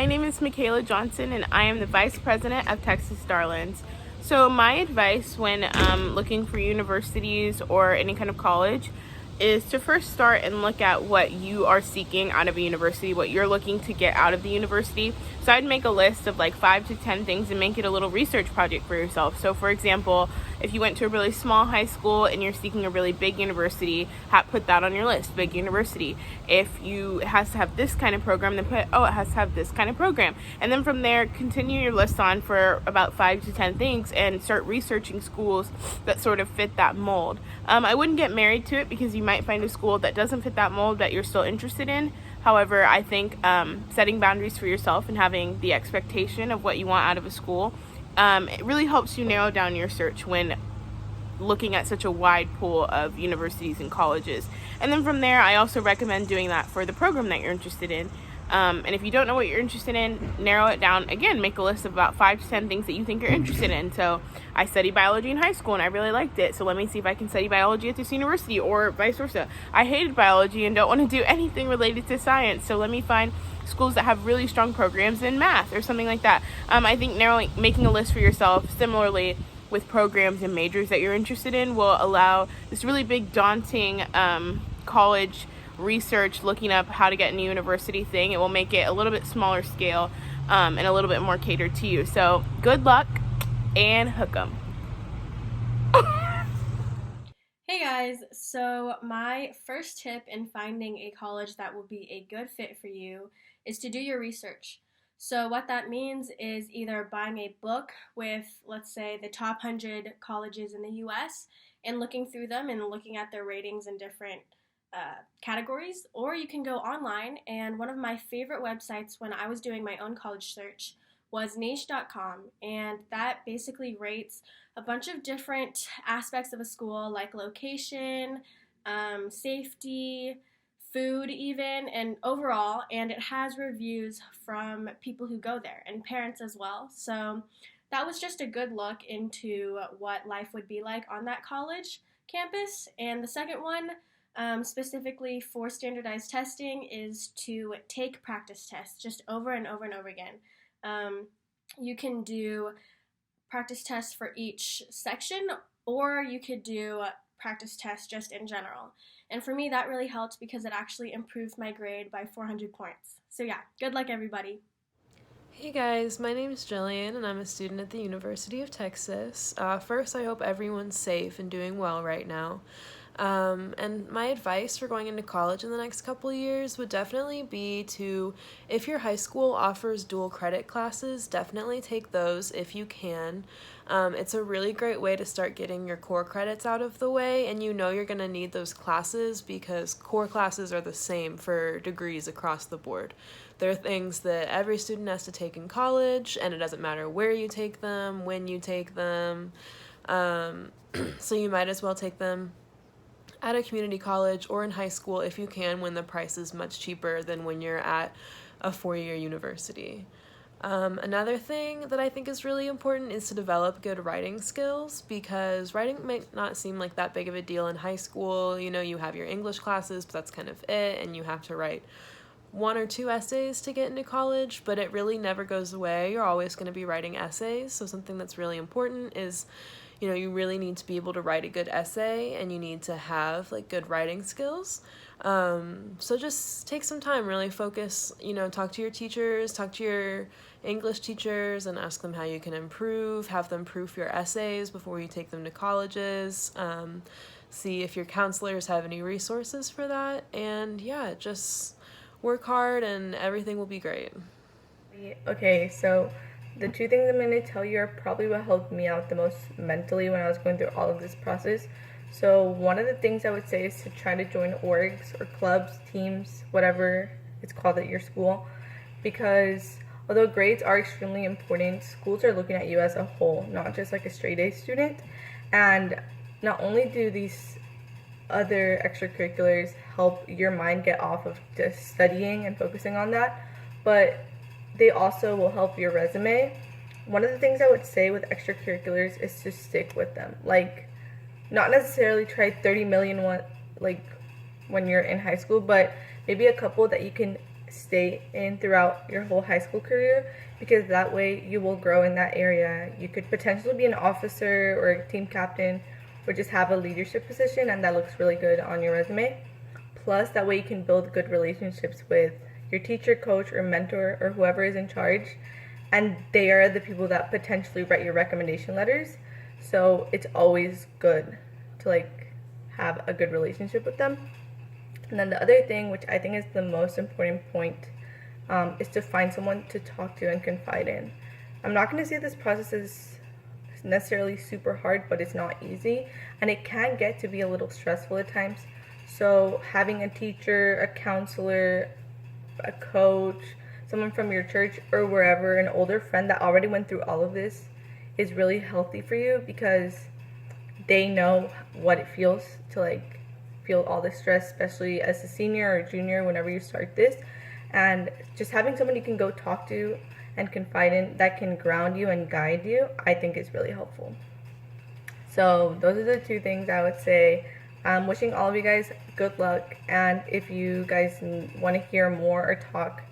My name is Michaela Johnson, and I am the Vice President of Texas Starlands. So my advice when looking for universities or any kind of college is to first start and look at what you are seeking out of a university, what you're looking to get out of the university. So I'd make a list of like 5 to 10 things and make it a little research project for yourself. So for example, if you went to a really small high school and you're seeking a really big university, put that on your list, big university. If it has to have this kind of program, then put, it has to have this kind of program. And then from there, continue your list on for about 5 to 10 things and start researching schools that sort of fit that mold. I wouldn't get married to it because you might find a school that doesn't fit that mold that you're still interested in. However, I think setting boundaries for yourself and having the expectation of what you want out of a school, it really helps you narrow down your search when looking at such a wide pool of universities and colleges. And then from there, I also recommend doing that for the program that you're interested in. And if you don't know what you're interested in, narrow it down. Again, make a list of about 5 to 10 things that you think you're interested in. So I studied biology in high school and I really liked it. So let me see if I can study biology at this university, or vice versa. I hated biology and don't want to do anything related to science. So let me find schools that have really strong programs in math or something like that. I think making a list for yourself, similarly with programs and majors that you're interested in, will allow this really big, daunting college research, looking up how to get into university thing. It will make it a little bit smaller scale and a little bit more catered to you. So good luck and hook 'em. Hey guys, so my first tip in finding a college that will be a good fit for you is to do your research. So, what that means is either buying a book with, let's say, the top 100 colleges in the US and looking through them and looking at their ratings in different categories, or you can go online. And one of my favorite websites when I was doing my own college search was niche.com, and that basically rates a bunch of different aspects of a school like location, safety, food, even, and overall. And it has reviews from people who go there and parents as well. So that was just a good look into what life would be like on that college campus. And the second one, specifically for standardized testing, is to take practice tests just over and over and over again. You can do practice tests for each section, or you could do practice tests just in general. And for me, that really helped because it actually improved my grade by 400 points. So yeah, good luck everybody. Hey guys, my name is Jillian and I'm a student at the University of Texas. First, I hope everyone's safe and doing well right now. And my advice for going into college in the next couple years would definitely be to, if your high school offers dual credit classes, definitely take those if you can. It's a really great way to start getting your core credits out of the way, and you know you're going to need those classes because core classes are the same for degrees across the board. They're things that every student has to take in college, and it doesn't matter where you take them, when you take them, so you might as well take them at a community college or in high school if you can, when the price is much cheaper than when you're at a 4-year university. Another thing that I think is really important is to develop good writing skills, because writing might not seem like that big of a deal in high school. You know, you have your English classes, but that's kind of it, and you have to write 1 or 2 essays to get into college, but it really never goes away. You're always going to be writing essays, so something that's really important is, you really need to be able to write a good essay, and you need to have good writing skills. So just take some time, really focus, talk to your teachers, talk to your English teachers and ask them how you can improve, have them proof your essays before you take them to colleges, see if your counselors have any resources for that, and yeah, just work hard and everything will be great. Okay, so the 2 things I'm going to tell you are probably what helped me out the most mentally when I was going through all of this process. So one of the things I would say is to try to join orgs or clubs, teams, whatever it's called at your school, because although grades are extremely important, schools are looking at you as a whole, not just like a straight A student. And not only do these other extracurriculars help your mind get off of just studying and focusing on that, but they also will help your resume. One of the things I would say with extracurriculars is to stick with them. Not necessarily try 30 million when you're in high school, but maybe a couple that you can stay in throughout your whole high school career, because that way you will grow in that area. You could potentially be an officer or a team captain or just have a leadership position, and that looks really good on your resume. Plus, that way you can build good relationships with your teacher, coach, or mentor, or whoever is in charge, and they are the people that potentially write your recommendation letters. So it's always good to like have a good relationship with them. And then the other thing, which I think is the most important point, is to find someone to talk to and confide in. I'm not going to say this process is necessarily super hard, but it's not easy, and it can get to be a little stressful at times. So having a teacher, a counselor, a coach, someone from your church or wherever, an older friend that already went through all of this is really healthy for you, because they know what it feels to like feel all the stress, especially as a senior or junior whenever you start this. And just having someone you can go talk to and confide in that can ground you and guide you, I think is really helpful. So those are the two things I would say. I'm wishing all of you guys good luck, and if you guys want to hear more or talk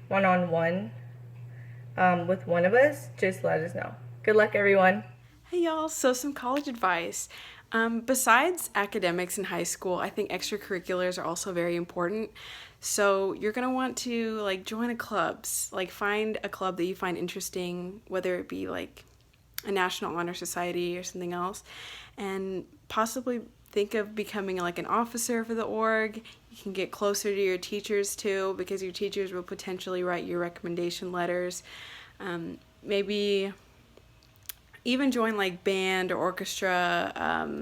one-on-one with one of us, just let us know. Good luck, everyone. Hey y'all, so some college advice. Besides academics in high school, I think extracurriculars are also very important. So you're gonna want to like join a clubs, like find a club that you find interesting, whether it be like a National Honor Society or something else, and possibly think of becoming like an officer for the org. You can get closer to your teachers too, because your teachers will potentially write your recommendation letters. Maybe even join like band or orchestra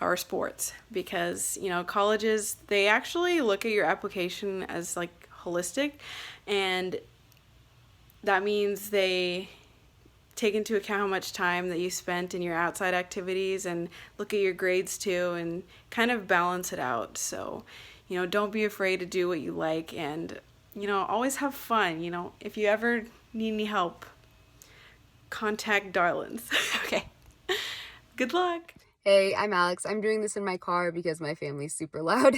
or sports, because colleges, they actually look at your application as like holistic, and that means they take into account how much time that you spent in your outside activities and look at your grades too and kind of balance it out. So don't be afraid to do what you like, and always have fun. If you ever need any help, contact Darlins. Okay. Good luck. Hey, I'm Alex. I'm doing this in my car because my family's super loud.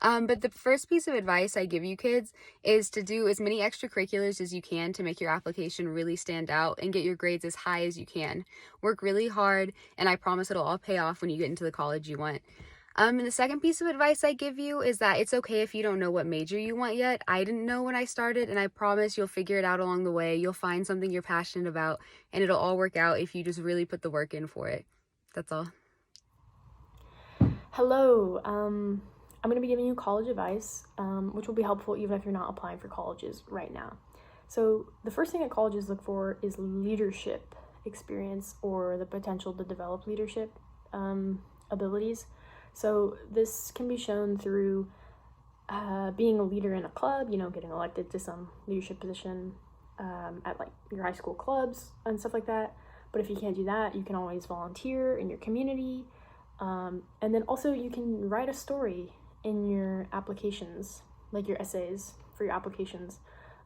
But the first piece of advice I give you kids is to do as many extracurriculars as you can to make your application really stand out and get your grades as high as you can. Work really hard, and I promise it'll all pay off when you get into the college you want. And the second piece of advice I give you is that it's okay if you don't know what major you want yet. I didn't know when I started, and I promise you'll figure it out along the way. You'll find something you're passionate about, and it'll all work out if you just really put the work in for it. That's all. Hello, I'm going to be giving you college advice, which will be helpful even if you're not applying for colleges right now. So the first thing that colleges look for is leadership experience, or the potential to develop leadership abilities. So this can be shown through being a leader in a club, getting elected to some leadership position at like your high school clubs and stuff like that. But if you can't do that, you can always volunteer in your community. And then also you can write a story in your applications, like your essays for your applications,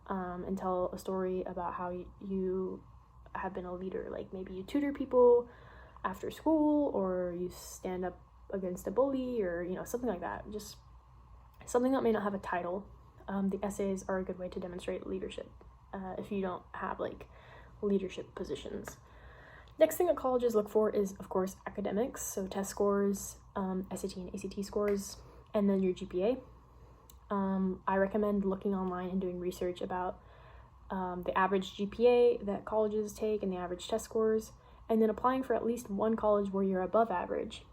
and tell a story about how you have been a leader. Like maybe you tutor people after school, or you stand up against a bully, or something like that. Just something that may not have a title. The essays are a good way to demonstrate leadership if you don't have like leadership positions. Next thing that colleges look for is, of course, academics, so test scores, SAT and ACT scores, and then your GPA. I recommend looking online and doing research about the average GPA that colleges take and the average test scores, and then applying for at least one college where you're above average.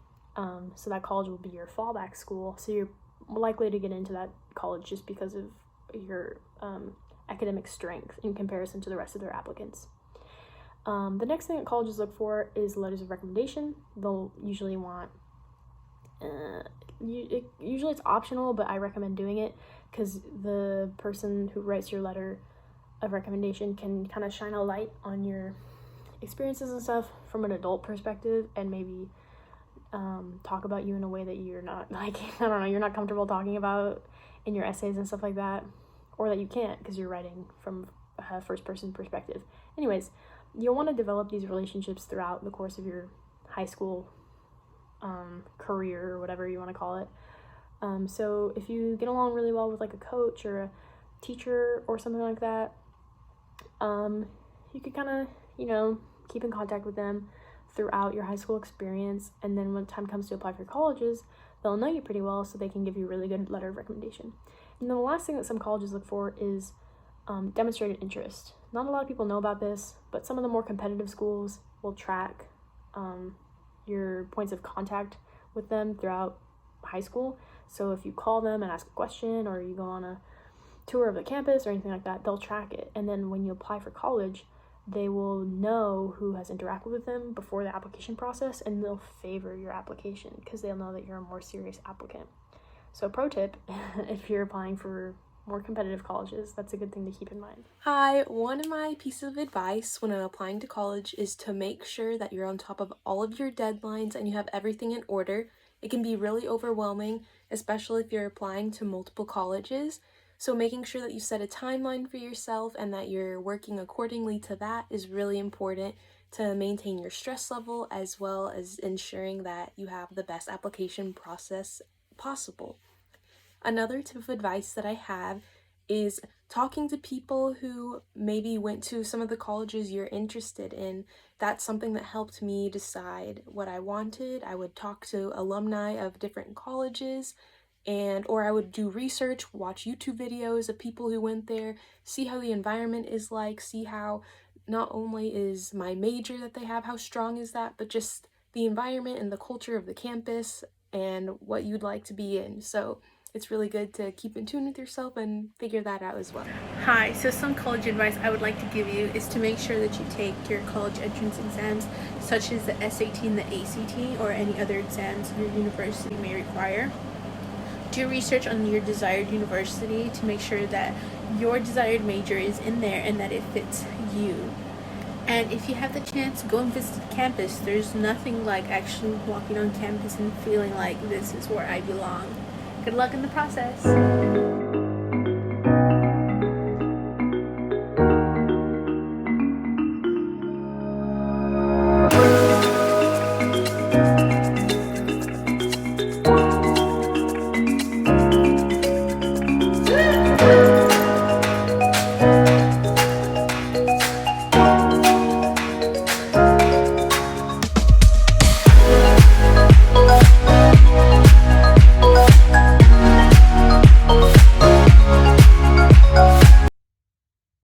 So that college will be your fallback school, so you're likely to get into that college just because of your academic strength in comparison to the rest of their applicants. The next thing that colleges look for is letters of recommendation. They'll usually want, usually it's optional, but I recommend doing it because the person who writes your letter of recommendation can kind of shine a light on your experiences and stuff from an adult perspective, and maybe talk about you in a way that you're not, like, you're not comfortable talking about in your essays and stuff like that, or that you can't because you're writing from a first person perspective. Anyways, you'll want to develop these relationships throughout the course of your high school career, or whatever you want to call it. So if you get along really well with like a coach or a teacher or something like that, you could kind of, keep in contact with them throughout your high school experience, and then when time comes to apply for colleges, they'll know you pretty well, so they can give you a really good letter of recommendation. And then the last thing that some colleges look for is demonstrated interest. Not a lot of people know about this, but some of the more competitive schools will track your points of contact with them throughout high school. So if you call them and ask a question, or you go on a tour of the campus or anything like that, they'll track it. And then when you apply for college, they will know who has interacted with them before the application process, and they'll favor your application because they'll know that you're a more serious applicant. So pro tip, if you're applying for more competitive colleges, that's a good thing to keep in mind. Hi, one of my pieces of advice when I'm applying to college is to make sure that you're on top of all of your deadlines and you have everything in order. It can be really overwhelming, especially if you're applying to multiple colleges. So making sure that you set a timeline for yourself and that you're working accordingly to that is really important to maintain your stress level, as well as ensuring that you have the best application process possible. Another tip of advice that I have is talking to people who maybe went to some of the colleges you're interested in. That's something that helped me decide what I wanted. I would talk to alumni of different colleges, or I would do research, watch YouTube videos of people who went there, see how the environment is like, see how not only is my major that they have, how strong is that, but just the environment and the culture of the campus and what you'd like to be in. So it's really good to keep in tune with yourself and figure that out as well. Hi, so some college advice I would like to give you is to make sure that you take your college entrance exams, such as the SAT and the ACT, or any other exams your university may require. Do research on your desired university to make sure that your desired major is in there and that it fits you. And if you have the chance, go and visit campus. There's nothing like actually walking on campus and feeling like this is where I belong. Good luck in the process.